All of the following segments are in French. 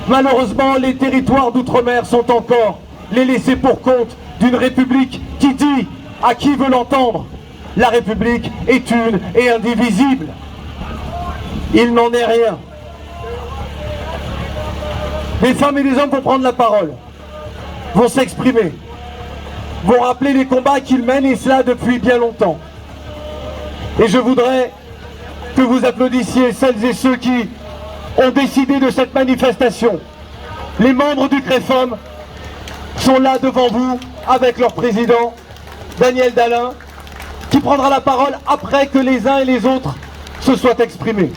Malheureusement, les territoires d'outre-mer sont encore les laissés pour compte d'une République qui dit, à qui veut l'entendre, la République est une et indivisible. Il n'en est rien. Les femmes et les hommes vont prendre la parole, vont s'exprimer, vont rappeler les combats qu'ils mènent, et cela depuis bien longtemps. Et je voudrais que vous applaudissiez celles et ceux qui ont décidé de cette manifestation. Les membres du CREFOM sont là devant vous avec leur président, Daniel Dallain, qui prendra la parole après que les uns et les autres se soient exprimés.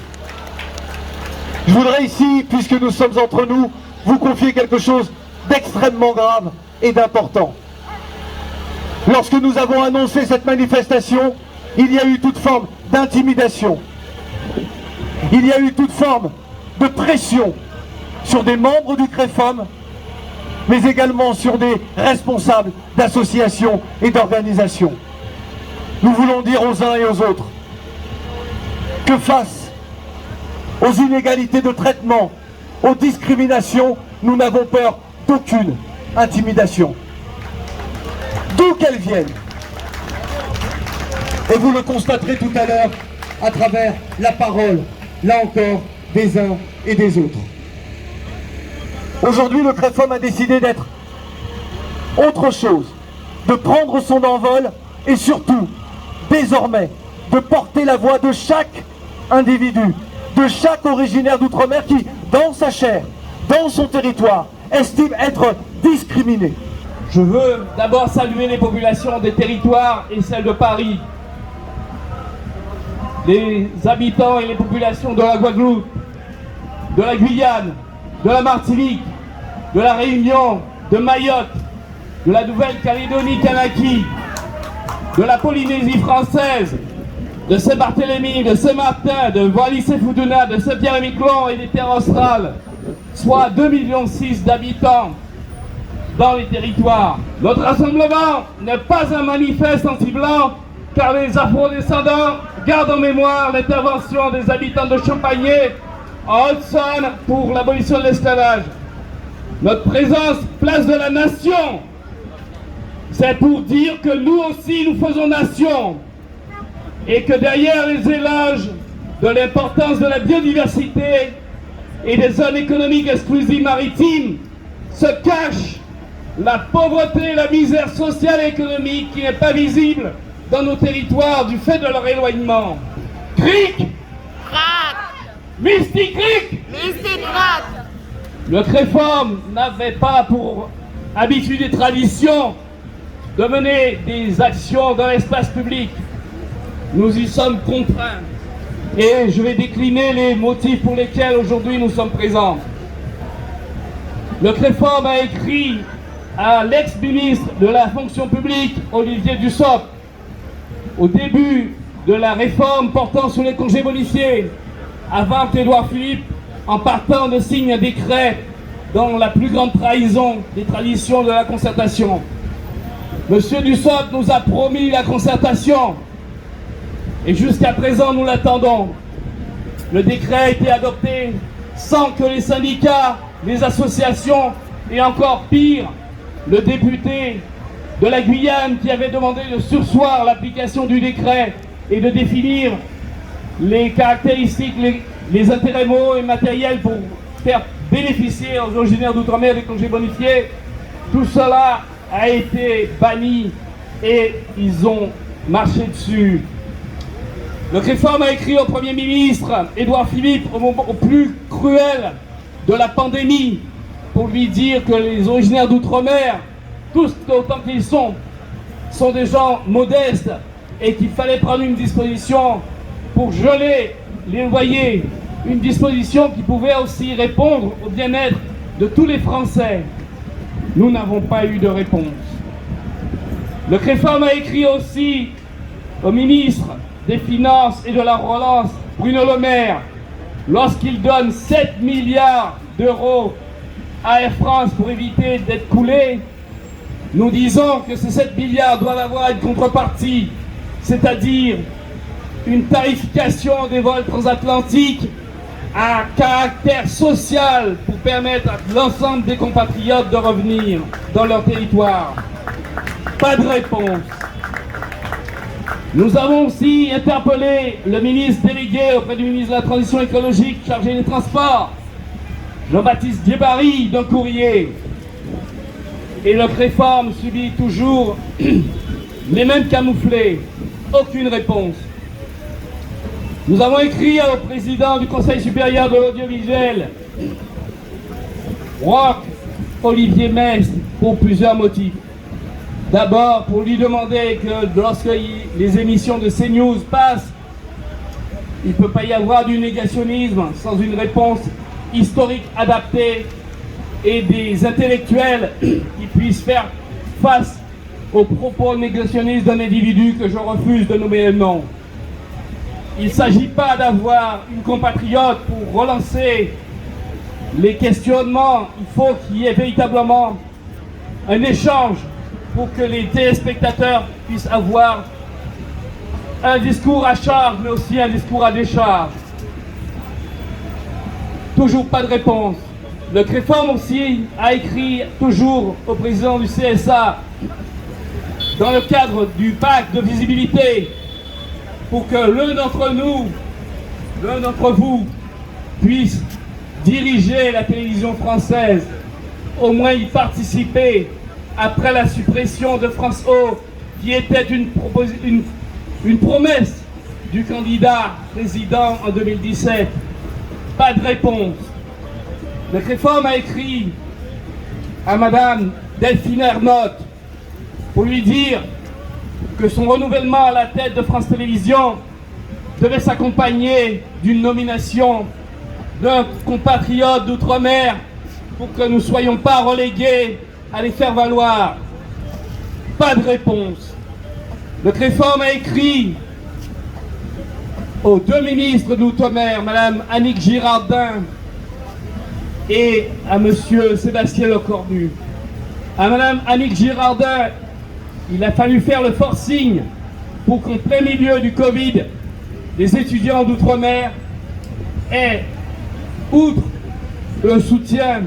Je voudrais ici, puisque nous sommes entre nous, vous confier quelque chose d'extrêmement grave et d'important. Lorsque nous avons annoncé cette manifestation, il y a eu toute forme d'intimidation. Il y a eu toute forme de pression sur des membres du CREFOM, mais également sur des responsables d'associations et d'organisations. Nous voulons dire aux uns et aux autres que face aux inégalités de traitement, aux discriminations, nous n'avons peur d'aucune intimidation, d'où qu'elles viennent. Et vous le constaterez tout à l'heure à travers la parole, là encore, des uns et des autres. Aujourd'hui, le CREFOM a décidé d'être autre chose, de prendre son envol et surtout, désormais, de porter la voix de chaque individu, de chaque originaire d'outre-mer qui, dans sa chair, dans son territoire, estime être discriminé. Je veux d'abord saluer les populations des territoires et celles de Paris, les habitants et les populations de la Guadeloupe, de la Guyane, de la Martinique, de la Réunion, de Mayotte, de la Nouvelle-Calédonie-Kanaki, de la Polynésie française, de Saint-Barthélemy, de Saint-Martin, de Wallis-et-Futuna, de Saint-Pierre-et-Miquelon et des terres australes, soit 2,6 millions d'habitants dans les territoires. Notre rassemblement n'est pas un manifeste anti-blanc, car les afro-descendants gardent en mémoire l'intervention des habitants de Champagné en Haute-Saône pour l'abolition de l'esclavage. Notre présence, place de la nation, c'est pour dire que nous aussi nous faisons nation et que derrière les éloges de l'importance de la biodiversité et des zones économiques exclusives maritimes se cache la pauvreté et la misère sociale et économique qui n'est pas visible dans nos territoires du fait de leur éloignement. Cric! Misty Cric! Misty Crac! Le CREFOM n'avait pas pour habitude et tradition de mener des actions dans l'espace public. Nous y sommes contraints. Et je vais décliner les motifs pour lesquels aujourd'hui nous sommes présents. Le CREFOM a écrit à l'ex-ministre de la fonction publique, Olivier Dussopt, au début de la réforme portant sur les congés bonifiés, avant qu'Édouard Philippe, en partant, ne signe un décret dans la plus grande trahison des traditions de la concertation. Monsieur Dussopt nous a promis la concertation et jusqu'à présent nous l'attendons. Le décret a été adopté sans que les syndicats, les associations et encore pire, le député de la Guyane qui avait demandé de surseoir l'application du décret et de définir les caractéristiques, les intérêts moraux et matériels pour faire bénéficier aux originaires d'outre-mer des congés bonifiés. Tout cela a été banni et ils ont marché dessus. Le CREFOM a écrit au Premier ministre, Édouard Philippe, au moment plus cruel de la pandémie, pour lui dire que les originaires d'outre-mer, tous autant qu'ils sont des gens modestes et qu'il fallait prendre une disposition pour geler les loyers, une disposition qui pouvait aussi répondre au bien-être de tous les Français. Nous n'avons pas eu de réponse. Le CREFOM a écrit aussi au ministre des Finances et de la Relance, Bruno Le Maire, lorsqu'il donne 7 milliards d'euros à Air France pour éviter d'être coulé. Nous disons que ces 7 milliards doivent avoir une contrepartie, c'est-à-dire une tarification des vols transatlantiques à caractère social pour permettre à l'ensemble des compatriotes de revenir dans leur territoire. Pas de réponse. Nous avons aussi interpellé le ministre délégué auprès du ministre de la Transition écologique chargé des Transports, Jean-Baptiste Djebari, d'un courrier. Et le réforme subit toujours les mêmes camouflets. Aucune réponse. Nous avons écrit au président du Conseil supérieur de l'audiovisuel, Roch Olivier Mestre, pour plusieurs motifs. D'abord, pour lui demander que lorsque les émissions de CNews passent, il ne peut pas y avoir du négationnisme sans une réponse historique adaptée et des intellectuels qui puissent faire face aux propos négationnistes d'un individu que je refuse de nommer le nom. Il ne s'agit pas d'avoir une compatriote pour relancer les questionnements. Il faut qu'il y ait véritablement un échange pour que les téléspectateurs puissent avoir un discours à charge, mais aussi un discours à décharge. Toujours pas de réponse. Le CREFORM aussi a écrit toujours au président du CSA, dans le cadre du pacte de visibilité, pour que l'un d'entre nous, l'un d'entre vous, puisse diriger la télévision française, au moins y participer après la suppression de France O, qui était une promesse du candidat président en 2017. Pas de réponse. Le CREFORM a écrit à Madame Delphine Ernotte pour lui dire que son renouvellement à la tête de France Télévisions devait s'accompagner d'une nomination d'un compatriote d'outre-mer pour que nous ne soyons pas relégués à les faire valoir. Pas de réponse. Le CREFORM a écrit aux deux ministres d'outre-mer, Madame Annick Girardin et à Monsieur Sébastien Lecornu. À Madame Annick Girardin, il a fallu faire le forcing pour qu'en plein milieu du Covid, les étudiants d'outre-mer aient, outre le soutien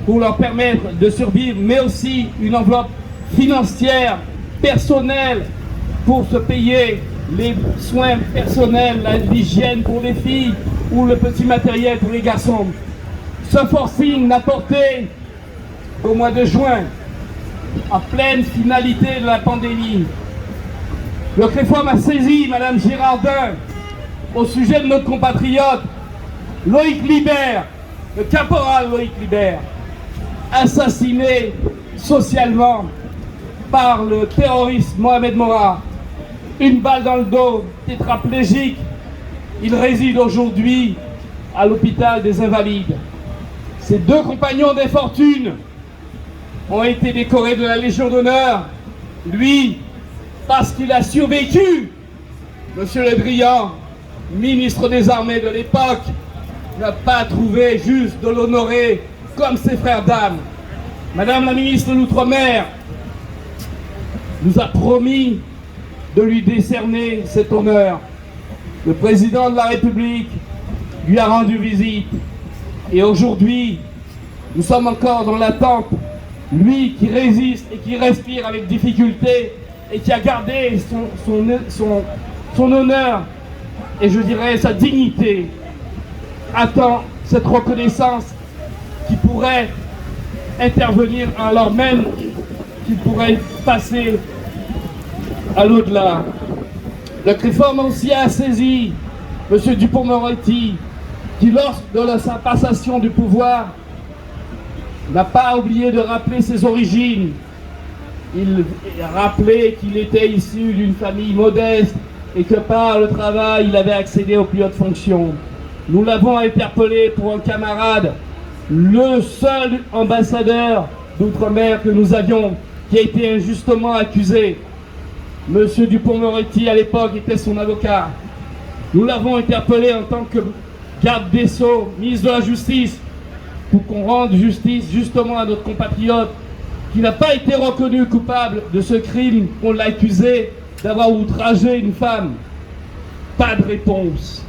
pour leur permettre de survivre, mais aussi une enveloppe financière, personnelle, pour se payer les soins personnels, l'hygiène pour les filles ou le petit matériel pour les garçons. Ce forcing n'a porté qu'au mois de juin, en pleine finalité de la pandémie. Le CREFORM a saisi Madame Girardin au sujet de notre compatriote Loïc Libert, le caporal Loïc Libert, assassiné socialement par le terroriste Mohamed Morah. Une balle dans le dos, tétraplégique. Il réside aujourd'hui à l'hôpital des Invalides. Ses deux compagnons d'infortune ont été décorés de la Légion d'honneur. Lui, parce qu'il a survécu. Monsieur Le Drian, ministre des Armées de l'époque, n'a pas trouvé juste de l'honorer comme ses frères d'âme. Madame la ministre de l'Outre-mer nous a promis de lui décerner cet honneur. Le président de la République lui a rendu visite. Et aujourd'hui, nous sommes encore dans l'attente. Lui qui résiste et qui respire avec difficulté et qui a gardé son honneur et je dirais sa dignité, attend cette reconnaissance qui pourrait intervenir alors même qu'il pourrait passer à l'au-delà. Le CREFORM aussi a saisi M. Dupond-Moretti qui, lors de sa passation du pouvoir, n'a pas oublié de rappeler ses origines. Il rappelait qu'il était issu d'une famille modeste et que par le travail, il avait accédé aux plus hautes fonctions. Nous l'avons interpellé pour un camarade, le seul ambassadeur d'outre-mer que nous avions, qui a été injustement accusé. Monsieur Dupond-Moretti, à l'époque, était son avocat. Nous l'avons interpellé en tant que garde des Sceaux, ministre de la Justice, pour qu'on rende justice justement à notre compatriote qui n'a pas été reconnu coupable de ce crime qu'on l'a accusé d'avoir outragé une femme. Pas de réponse.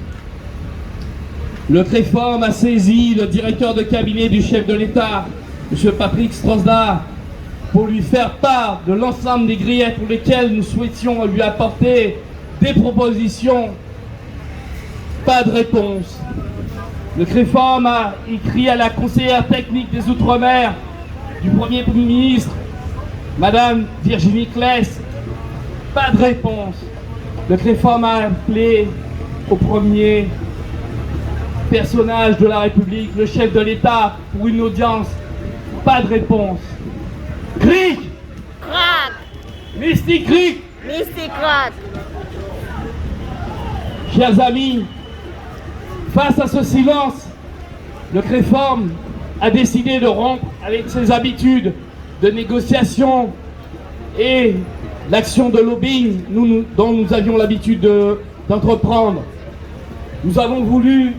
Le CREFOM a saisi le directeur de cabinet du chef de l'État, M. Patrick Strosda, pour lui faire part de l'ensemble des griefs pour lesquels nous souhaitions lui apporter des propositions. Pas de réponse. Le CREFOM a écrit à la conseillère technique des Outre-mer du Premier ministre, Madame Virginie Claes. Pas de réponse. Le CREFOM a appelé au premier personnage de la République, le chef de l'État, pour une audience. Pas de réponse. Cric! Crac! Mystic Cric! Mystic Crac! Chers amis, face à ce silence, le CREFOM a décidé de rompre avec ses habitudes de négociation et l'action de lobbying dont nous avions l'habitude d'entreprendre. Nous avons voulu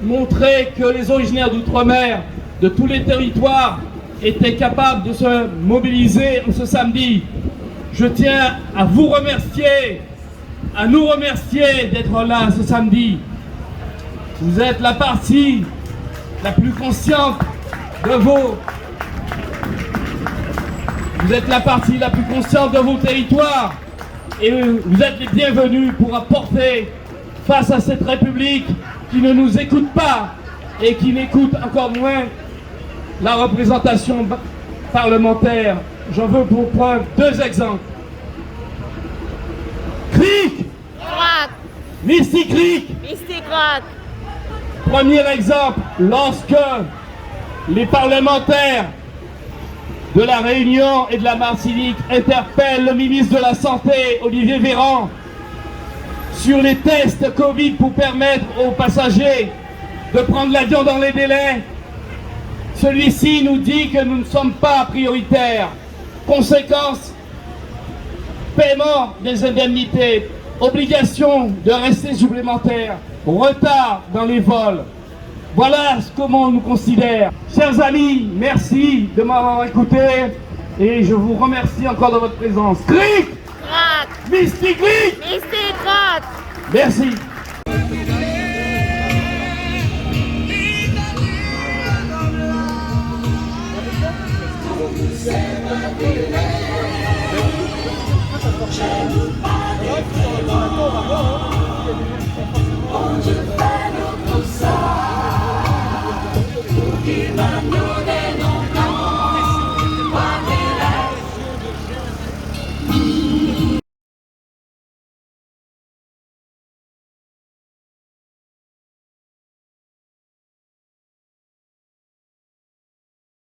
montrer que les originaires d'outre-mer, de tous les territoires, étaient capables de se mobiliser ce samedi. Je tiens à vous remercier, à nous remercier d'être là ce samedi. Vous êtes la partie la plus consciente de vos... Vous êtes la partie la plus consciente de vos territoires et vous êtes les bienvenus pour apporter face à cette République qui ne nous écoute pas et qui n'écoute encore moins la représentation parlementaire. J'en veux pour preuve 2 exemples. Cric! Crac! Mystic Cric! Mystic Crac! Premier exemple, lorsque les parlementaires de la Réunion et de la Martinique interpellent le ministre de la Santé, Olivier Véran, sur les tests Covid pour permettre aux passagers de prendre l'avion dans les délais, celui-ci nous dit que nous ne sommes pas prioritaires. Conséquence, paiement des indemnités, obligation de rester supplémentaire, retard dans les vols. Voilà comment on nous considère. Chers amis, merci de m'avoir écouté et je vous remercie encore de votre présence. Cric! Crac! Mystic Cric! Mystic Crac! Merci. On ne fait notre sang, qui va nous